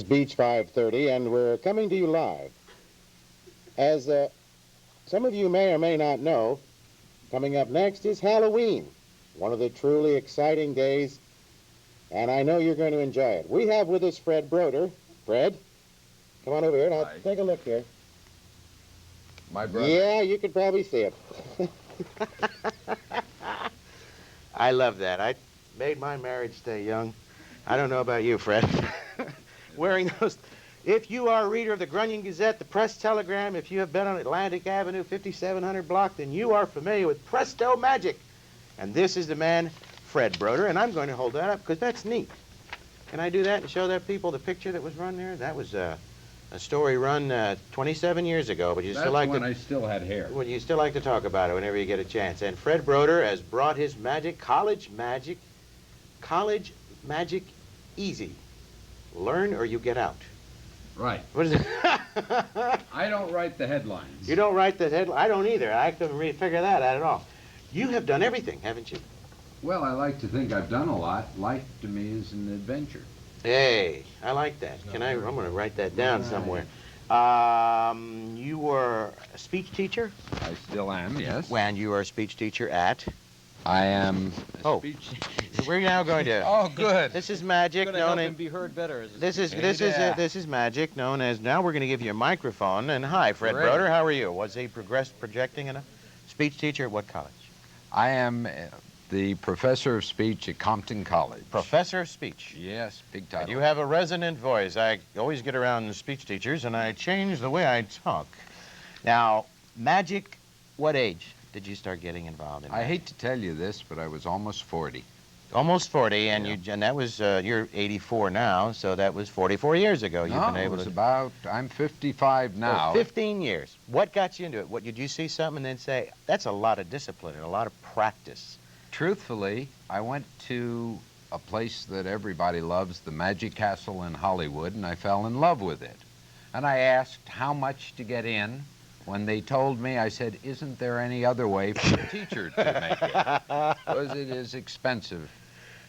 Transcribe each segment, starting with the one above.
is Beach 530, and we're coming to you live. As some of you may or may not know, coming up next is Halloween, one of the truly exciting days, and I know you're going to enjoy it. We have with us Fred Broder. Fred, come on over here. Now, take a look here. My brother. Yeah, you could probably see it. I love that. I made my marriage stay young. I don't know about you, Fred. Wearing those. If you are a reader of the Grunion Gazette, the Press Telegram, if you have been on Atlantic Avenue, 5700 block, then you are familiar with Presto Magic. And this is the man, Fred Broder, and I'm going to hold that up because that's neat. Can I do that and show that people the picture that was run there? That was a story run 27 years ago, but you still like when I still had hair. Well, you still like to talk about it whenever you get a chance. And Fred Broder has brought his magic, college magic easy. Learn or you get out. Right. What is it? I don't write the headlines. You don't write the headlines? I don't either. I couldn't really figure that out at all. You have done everything, haven't you? Well, I like to think I've done a lot. Life to me is an adventure. Hey, I like that. I'm going to write that down somewhere. You were a speech teacher? I still am, yes. And you are a speech teacher at? I am a speech We're now going to. Oh, good. This is magic known as. Be heard better. This is magic known as. Now we're going to give you a microphone. And hi, Fred Broder. How are you? Was he projecting in a speech teacher at what college? I am the professor of speech at Compton College. Professor of speech. Yes, big title. And you have a resonant voice. I always get around the speech teachers, and I change the way I talk. Now, magic. What age did you start getting involved in magic? I hate to tell you this, but I was almost 40. Almost 40, and and that was you're 84 now, so that was 44 years ago. You've been able to. I'm 55 now. 15 years. What got you into it? What did you see something and then say that's a lot of discipline and a lot of practice? Truthfully, I went to a place that everybody loves, the Magic Castle in Hollywood, and I fell in love with it. And I asked how much to get in. When they told me, I said, isn't there any other way for a teacher to make it? Because it is expensive.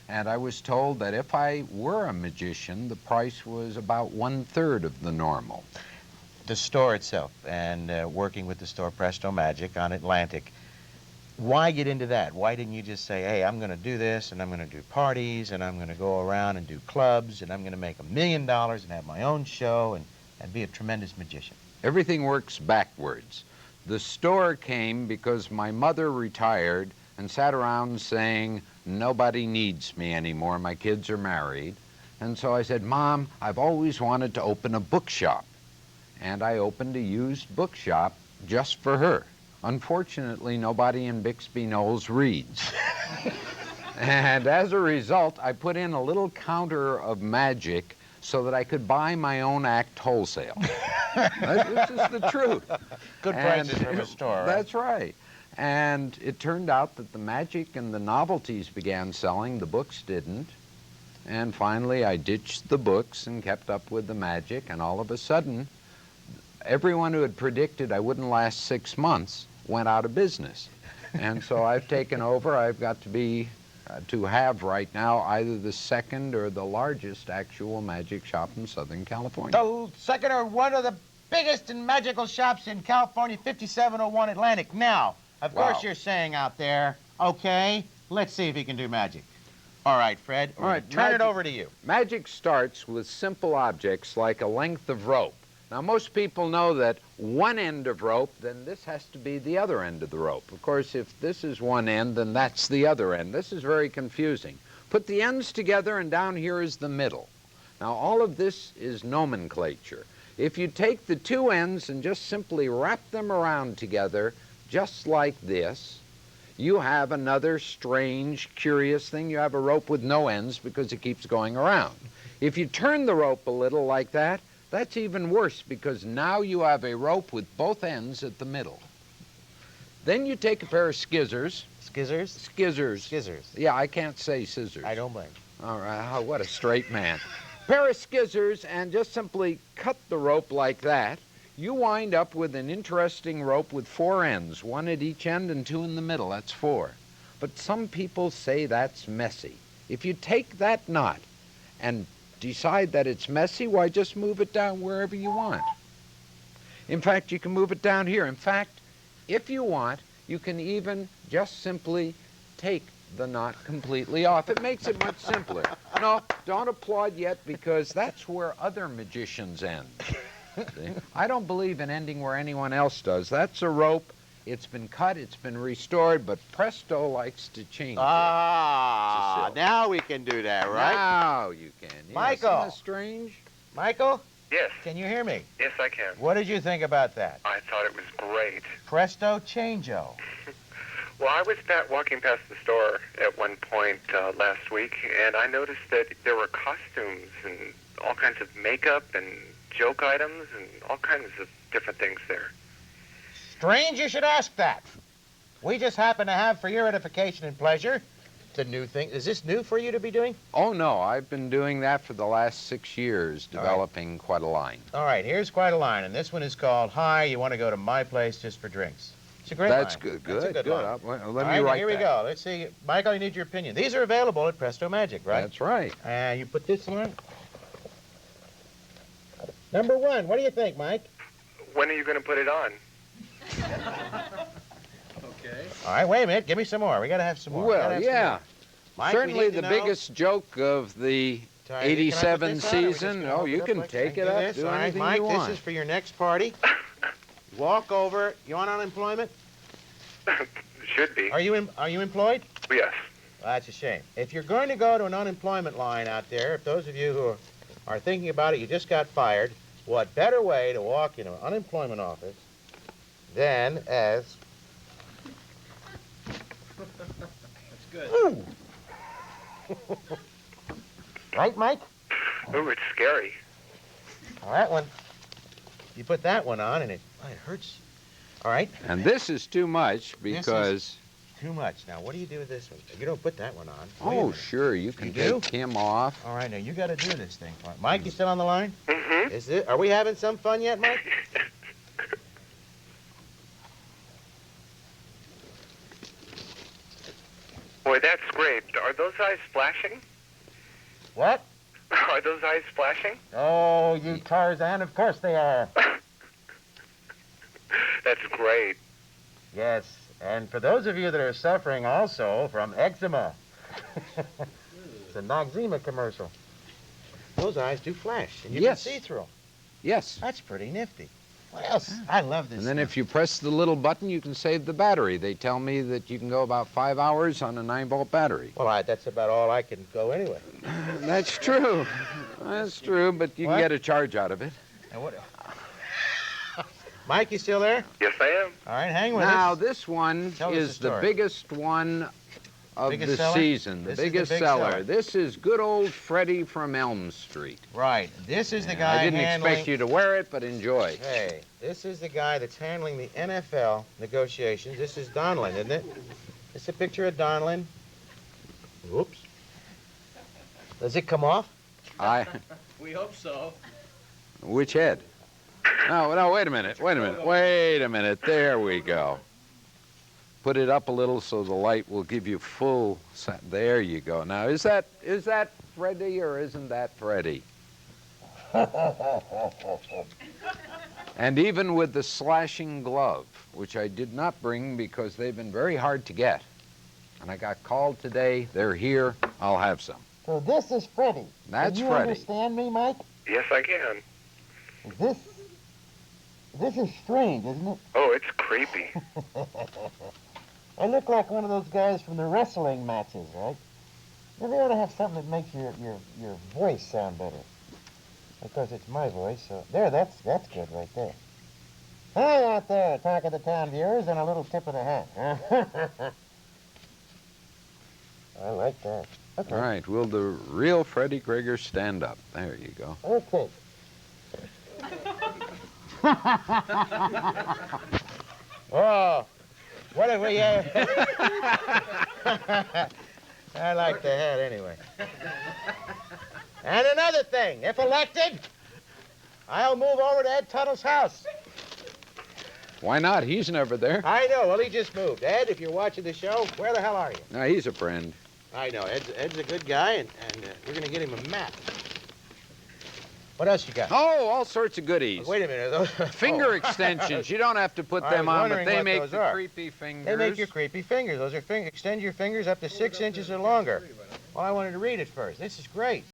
And I was told that if I were a magician, the price was about 1/3 of the normal. The store itself and working with the store Presto Magic on Atlantic, why get into that? Why didn't you just say, hey, I'm going to do this, and I'm going to do parties, and I'm going to go around and do clubs, and I'm going to make $1 million and have my own show and be a tremendous magician? Everything works backwards. The store came because my mother retired and sat around saying, nobody needs me anymore, my kids are married. And so I said, Mom, I've always wanted to open a bookshop. And I opened a used bookshop just for her. Unfortunately, nobody in Bixby Knolls reads. And as a result, I put in a little counter of magic so that I could buy my own act wholesale. This is the truth. Good prices from a store, right? That's right. And it turned out that the magic and the novelties began selling, the books didn't. And finally, I ditched the books and kept up with the magic, and all of a sudden, everyone who had predicted I wouldn't last 6 months went out of business. And so I've taken over. I've got to have right now either the second or the largest actual magic shop in Southern California. The second or one of the biggest and magical shops in California, 5701 Atlantic. Now, of course you're saying out there, okay, let's see if he can do magic. All right, Fred. All right, turn it over to you. Magic starts with simple objects like a length of rope. Now, most people know that one end of rope, then this has to be the other end of the rope. Of course, if this is one end, then that's the other end. This is very confusing. Put the ends together, and down here is the middle. Now, all of this is nomenclature. If you take the two ends and just simply wrap them around together, just like this, you have another strange, curious thing. You have a rope with no ends because it keeps going around. If you turn the rope a little like that, that's even worse because now you have a rope with both ends at the middle. Then you take a pair of skizzers. Skizzers? Skizzers. Skizzers. Yeah, I can't say scissors. I don't blame you. All right, oh, what a straight man. Pair of skizzers and just simply cut the rope like that. You wind up with an interesting rope with 4 ends, 1 at each end and 2 in the middle. That's 4. But some people say that's messy. If you take that knot and decide that it's messy, why, just move it down wherever you want. In fact, you can move it down here. In fact, if you want, you can even just simply take the knot completely off. It makes it much simpler. No, don't applaud yet, because that's where other magicians end. See? I don't believe in ending where anyone else does. That's a rope. It's been cut, it's been restored, but Presto likes to change Ah, now we can do that, right? Now you can. Yes. Michael. Isn't that strange? Michael, Yes, can you hear me? yes, I can. What did you think about that? I thought it was great. Presto Changeo. Well, I was walking past the store at one point last week, and I noticed that there were costumes and all kinds of makeup and joke items and all kinds of different things there. Strange you should ask that. We just happen to have, for your edification and pleasure, the new thing. Is this new for you to be doing? Oh, no, I've been doing that for the last 6 years, All right. developing quite a line. All right, here's quite a line, and this one is called Hi, You Want to Go to My Place Just for Drinks. It's a great That's line. good, That's a good. line. Well, All let right, me write here we that. go. Let's see. Michael, I need your opinion. These are available at Presto Magic, right? That's right. And you put this on. Number one, what do you think, Mike? When are you going to put it on? Okay. All right, wait a minute. Give me some more. We got to have some more. We gotta Well, have some yeah. more. Mike, we Certainly need to the know- biggest joke of the Sorry, can I put 87 this on, or we just season. gonna Oh, hold you up can like- take I it can up, this? do All right, anything Mike, you want. this is for your next party. Walk over. You on unemployment? Should be. Are you employed? Yes. Well, that's a shame. If you're going to go to an unemployment line out there, if those of you who are thinking about it, you just got fired, what better way to walk into an unemployment office than as... That's good. Ooh. Right, Mike? Ooh, it's scary. Well, that one, you put that one on and it hurts. All right, And this is too much because... too much. Now, what do you do with this one? You don't put that one on. Wait a Oh, minute. sure, you can You do? take him off. All right, now you got to do this thing. Mike, you still on the line? Mm-hmm. Are we having some fun yet, Mike? Boy, that's great. Are those eyes flashing? What? Are those eyes flashing? Oh, you Tarzan, of course they are. That's great. Yes, and for those of you that are suffering also from eczema, it's a Noxzema commercial. Those eyes do flash, and you Yes. can see through them. Yes. That's pretty nifty. What else? I love this And then stuff. if you press the little button, you can save the battery. They tell me that you can go about 5 hours on a 9-volt battery. Well, that's about all I can go anyway. That's true. That's true, but you What? can get a charge out of it. And what? Mike, you still there? Yes, I am. All right, hang with Now, us. this one Tell us is the the story. biggest one of Biggest the seller? season, the This is the biggest big seller. seller. This is good old Freddie from Elm Street. Right. This is the And guy I didn't handling... expect you to wear it, but enjoy. Hey, this is the guy that's handling the NFL negotiations. This is Donlin, isn't it? It's a picture of Donlin. Whoops. Does it come off? We hope so. Which head? No, wait a minute. Wait a minute. There we go. Put it up a little so the light will give you full... There you go. Now, is that Freddie or isn't that Freddie? And even with the slashing glove, which I did not bring because they've been very hard to get. And I got called today. They're here. I'll have some. So this is Freddie. That's Can you Freddie. understand me, Mike? Yes, I can. This is strange, isn't it? Oh, it's creepy. I look like one of those guys from the wrestling matches, right? Maybe I ought to have something that makes your voice sound better. Because it's my voice, so... There, that's good right there. Hi out there, talk of the town viewers, and a little tip of the hat. I like that. Okay. All right, will the real Freddie Krieger stand up? There you go. Okay. Oh, what if we... I like the hat anyway. And another thing, if elected, I'll move over to Ed Tuttle's house. Why not? He's never there. I know, well, he just moved. Ed, if you're watching the show, where the hell are you? No, he's a friend. I know, Ed's a good guy, and we're going to get him a map. What else you got? Oh, all sorts of goodies. Wait a minute. Those, Finger oh. extensions. You don't have to put I them was on, but wondering they what make those the are. creepy fingers. They make your creepy fingers. Those are extend your fingers up to 6 inches or longer. Well, I wanted to read it first. This is great.